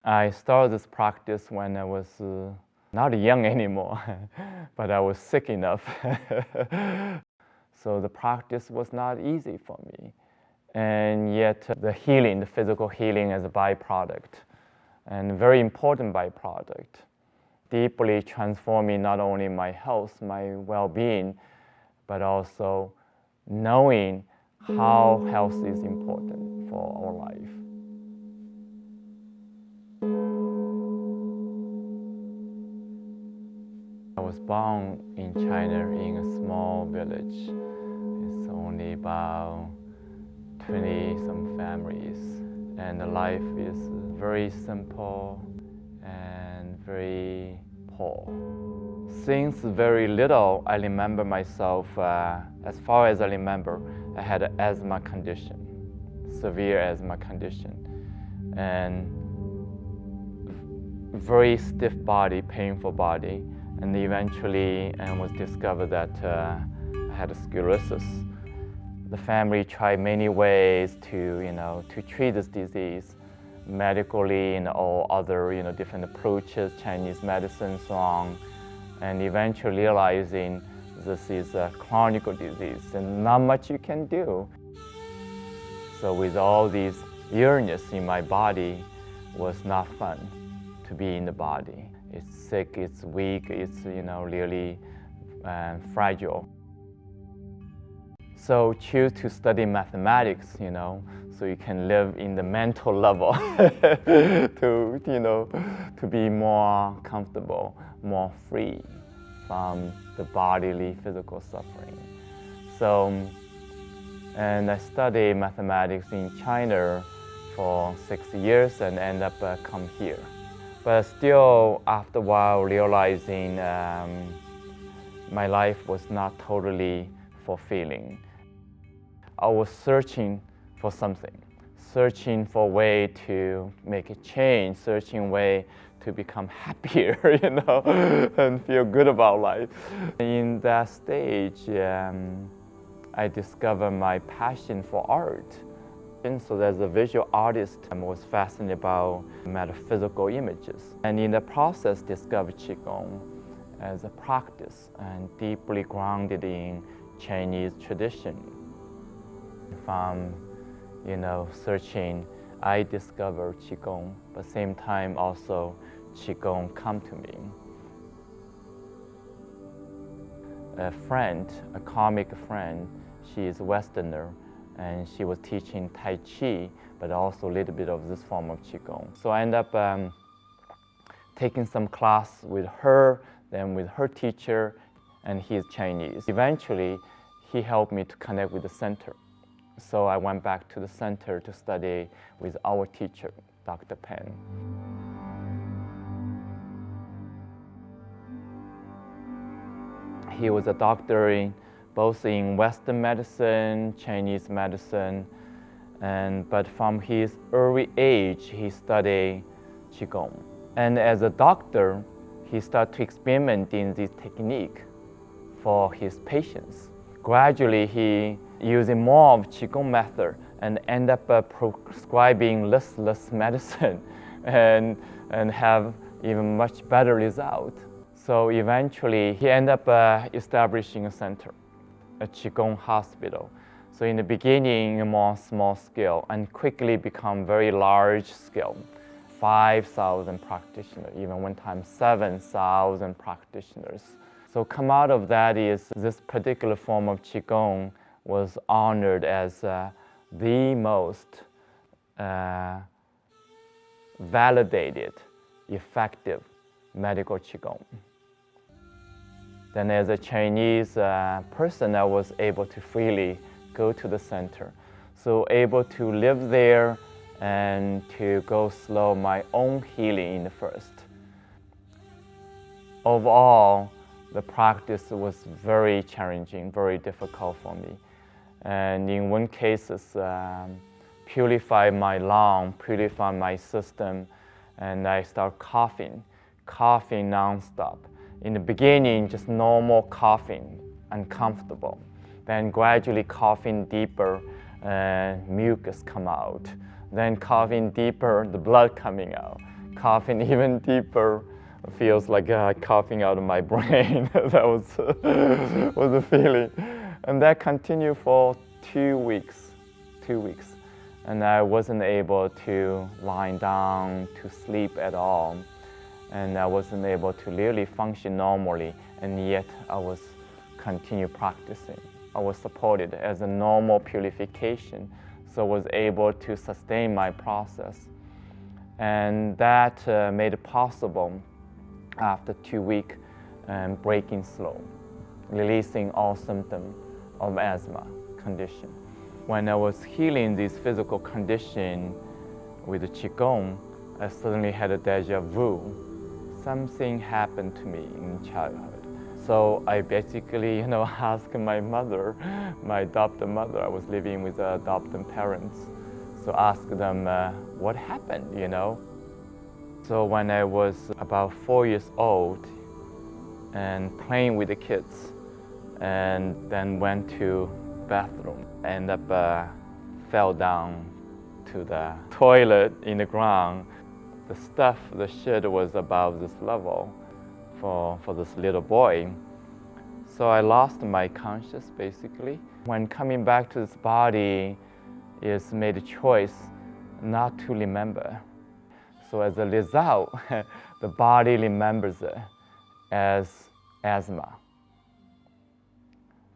I started this practice when I was not young anymore, but I was sick enough. So the practice was not easy for me. And yet the healing, the physical healing as a byproduct, and a very important byproduct, deeply transforming not only my health, my well-being, but also knowing how health is important for our life. I was born in China in a small village. It's only about 20-some families, and the life is very simple and very poor. Since very little, I remember myself, as far as I remember, I had an asthma condition, severe asthma condition, and very stiff body, painful body, and eventually it was discovered that I had sclerosis. The family tried many ways to treat this disease, medically and all other different approaches, Chinese medicine, so on, and eventually realizing this is a chronic disease and not much you can do. So with all these illness in my body, was not fun to be in the body. It's sick, it's weak, it's really fragile. So choose to study mathematics, so you can live in the mental level to be more comfortable, more free from the bodily physical suffering. So, and I studied mathematics in China for 6 years and end up come here. But still, after a while, realizing my life was not totally fulfilling. I was searching for something, searching for a way to make a change, searching a way to become happier, and feel good about life. In that stage, I discovered my passion for art. And so as a visual artist, I was fascinated about metaphysical images. And in the process, discovered Qigong as a practice and deeply grounded in Chinese tradition. From searching, I discovered Qigong, but same time also Qigong come to me. A friend, a comic friend, she is Westerner, and she was teaching Tai Chi, but also a little bit of this form of Qigong. So I ended up taking some class with her, then with her teacher, and he's Chinese. Eventually, he helped me to connect with the center. So I went back to the center to study with our teacher, Dr. Pan. He was a doctor both in Western medicine, Chinese medicine, but from his early age, he studied Qigong. And as a doctor, he started to experiment in this technique for his patients. Gradually, he using more of Qigong method and end up prescribing less medicine and have even much better result. So eventually, he ended up establishing a center, a Qigong hospital. So in the beginning, a more small scale, and quickly become very large scale. 5,000 practitioners, even one time 7,000 practitioners. So come out of that is this particular form of Qigong was honored as the most validated, effective medical Qigong. Then as a Chinese person, I was able to freely go to the center. So able to live there and to go slow my own healing in the first. Overall, the practice was very challenging, very difficult for me. And in one case, purify my lung, purify my system, and I start coughing nonstop. In the beginning, just normal coughing, uncomfortable. Then gradually coughing deeper, mucus come out. Then coughing deeper, the blood coming out. coughing even deeper. It feels like coughing out of my brain. That was the feeling. And that continued for 2 weeks. And I wasn't able to lie down, to sleep at all. And I wasn't able to really function normally. And yet I was continue practicing. I was supported as a normal purification, so I was able to sustain my process. And that made it possible after 2 weeks and breaking slow, releasing all symptoms of asthma condition. When I was healing this physical condition with the Qigong, I suddenly had a deja vu. Something happened to me in childhood. So I basically, asked my mother, my adopted mother. I was living with adopted parents. So asked them, what happened, So when I was about 4 years old and playing with the kids, and then went to bathroom, ended up fell down to the toilet in the ground. The shit was above this level for this little boy. So I lost my conscious basically. When coming back to this body, is made a choice not to remember. So as a result, the body remembers it as asthma,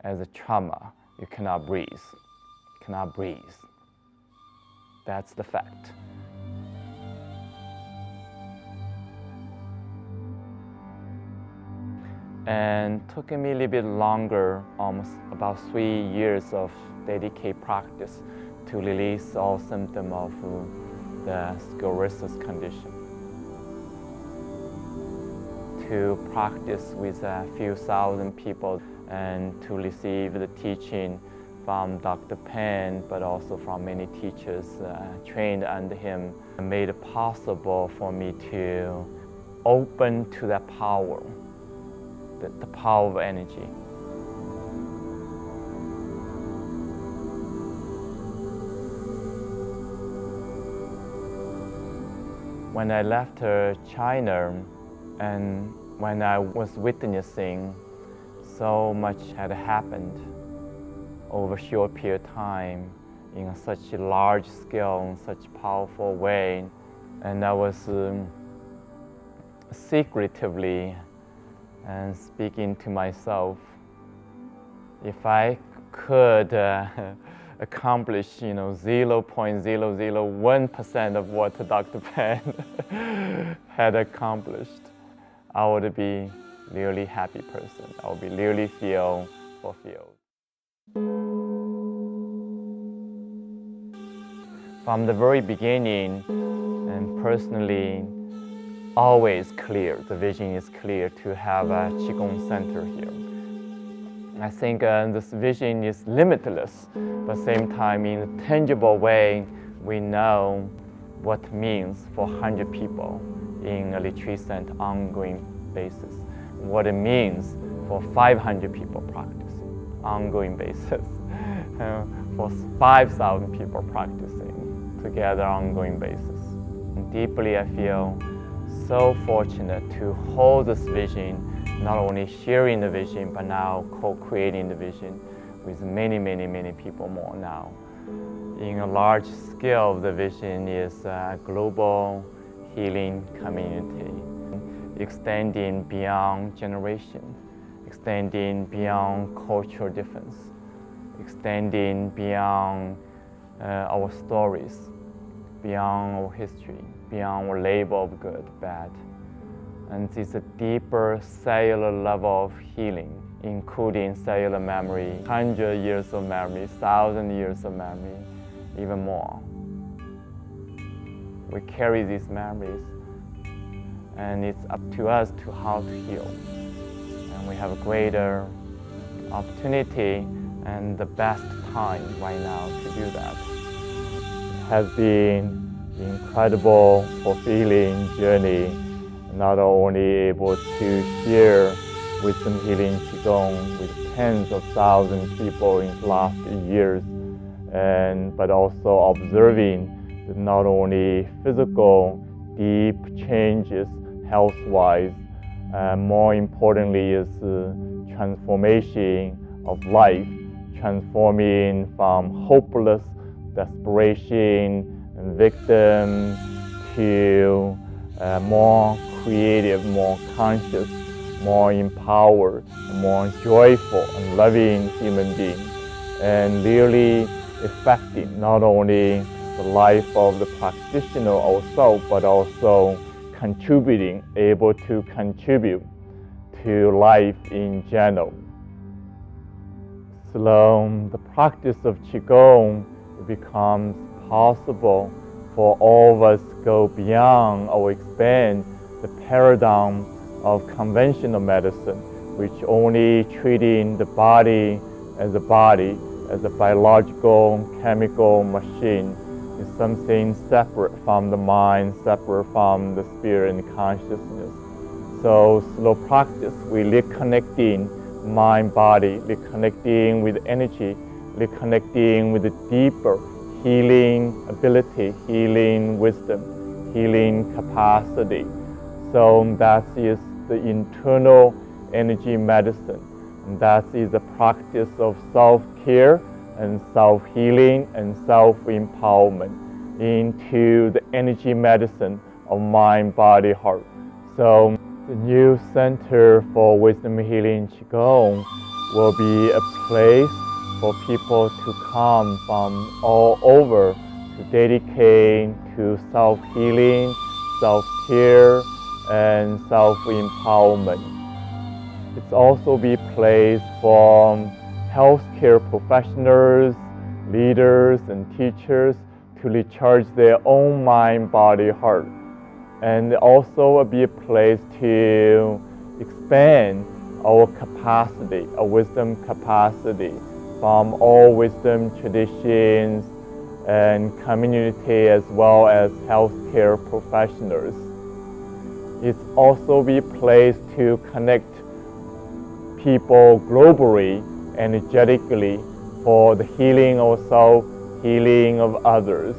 as a trauma. You cannot breathe. That's the fact. And took me a little bit longer, almost about 3 years of dedicated practice to release all symptoms of the sclerosis condition. To practice with a few thousand people and to receive the teaching from Dr. Penn, but also from many teachers trained under him, made it possible for me to open to that power, the power of energy. When I left China, and when I was witnessing so much had happened over a short period of time in such a large scale, in such a powerful way, and I was secretively and speaking to myself, if I could accomplish, 0.001% of what Dr. Penn had accomplished, I would be really happy person. I would be really feel fulfilled. From the very beginning, and personally, always clear, the vision is clear to have a Qigong center here. I think this vision is limitless, but at the same time, in a tangible way, we know what it means for 100 people in a retreat center ongoing basis, what it means for 500 people practicing ongoing basis, for 5,000 people practicing together ongoing basis. And deeply, I feel so fortunate to hold this vision, not only sharing the vision, but now co-creating the vision with many, many, many people more now. In a large scale, the vision is a global healing community, extending beyond generation, extending beyond cultural difference, extending beyond our stories, beyond our history, beyond our label of good, bad. And it's a deeper cellular level of healing, including cellular memory, 100 years of memory, 1,000 years of memory, even more. We carry these memories, and it's up to us to how to heal. And we have a greater opportunity and the best time right now to do that. It has been an incredible, fulfilling journey, not only able to share wisdom healing Qigong with tens of thousands of people in the last years, but also observing not only physical deep changes health-wise. More importantly is transformation of life, transforming from hopeless desperation and victim to more creative, more conscious, more empowered, more joyful and loving human being, and really affecting not only the life of the practitioner also, but also able to contribute to life in general. So the practice of Qigong becomes possible for all of us to go beyond or expand the paradigm of conventional medicine, which only treating the body, as a biological, chemical machine, is something separate from the mind, separate from the spirit and consciousness. So slow practice, we reconnecting mind, body, reconnecting with energy, reconnecting with the deeper healing ability, healing wisdom, healing capacity. So that is the internal energy medicine. And that is the practice of self-care and self-healing and self-empowerment into the energy medicine of mind, body, heart. So the new Center for Wisdom Healing Qigong will be a place for people to come from all over to dedicate to self-healing, self-care, and self-empowerment. It's also be a place for healthcare professionals, leaders, and teachers to recharge their own mind, body, heart. And also be a place to expand our capacity, our wisdom capacity from all wisdom traditions and community as well as healthcare professionals. It's also be a place to connect people globally, energetically, for the healing of self, healing of others,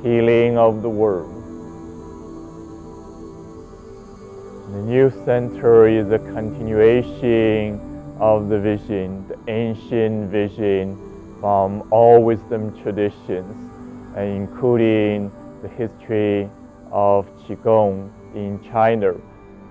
healing of the world. The new center is a continuation of the vision, the ancient vision from all wisdom traditions, including the history of Qigong in China.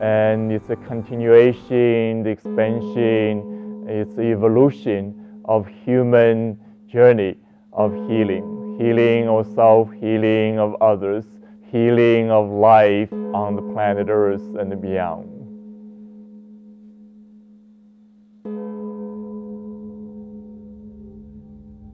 And it's a continuation, the expansion, it's the evolution of human journey of healing. Healing of self, healing of others, healing of life on the planet Earth and beyond.